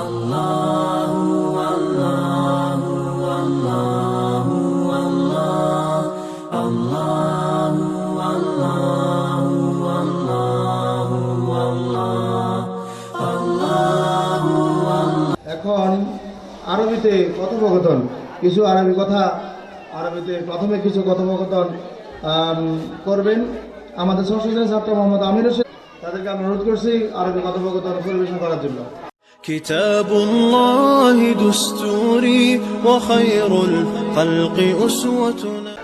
এখন আরবিতে কথোপকথন, কিছু আরবি কথা আরবিতে প্রথমে কিছু কথোপকথন করবেন আমাদের সংসদের ছাত্র মোহাম্মদ আমির হোসেন। তাদেরকে আমি অনুরোধ করছি আরবি কথোপকথন পরিবেশন করার জন্য। كتاب الله دستوري وخير الخلق أسوتنا.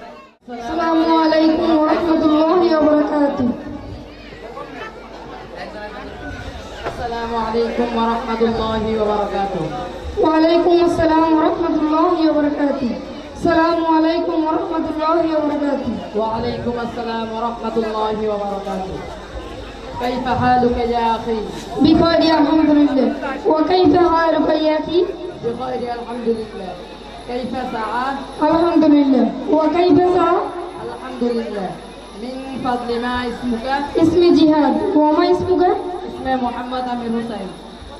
السلام عليكم ورحمة الله وبركاته. السلام عليكم ورحمة الله وبركاته. وعليكم السلام ورحمة الله وبركاته. السلام عليكم ورحمة الله وبركاته. وعليكم السلام ورحمة الله وبركاته. كيف حالك يا أخي؟ بخير الحمد لله. وكيف حالك يا أخي؟ بخير الحمد لله. كيف سعى؟ الحمد لله. وكيف سعى؟ الحمد لله. من فضل ما اسمك؟ اسمي جهاد. وما اسمك؟ اسمي محمد أمير حسين.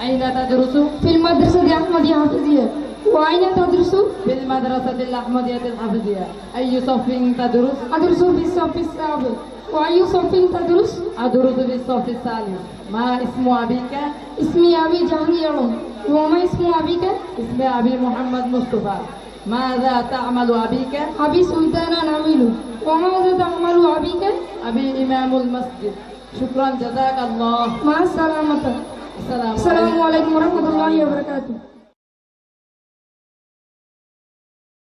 أين تدرس؟ في المدرسة الأحمدية الحفيظية. وأين تدرس؟ في المدرسة الأحمدية الحفيظية. أي صف تدرس؟ أدرس في الصف السابع. وأي صف تدرس؟ أدرس في الصف الثالث. ما اسم أبيك؟ اسمي أبي جهني. وما اسم أبيك؟ اسم أبي محمد مصطفى. ماذا تعمل أبيك؟ أبي سلطان عميل. وماذا تعمل أبيك؟ أبي إمام المسجد. شكرا جزاك الله. مع السلامة. السلام عليكم ورحمة الله وبركاته.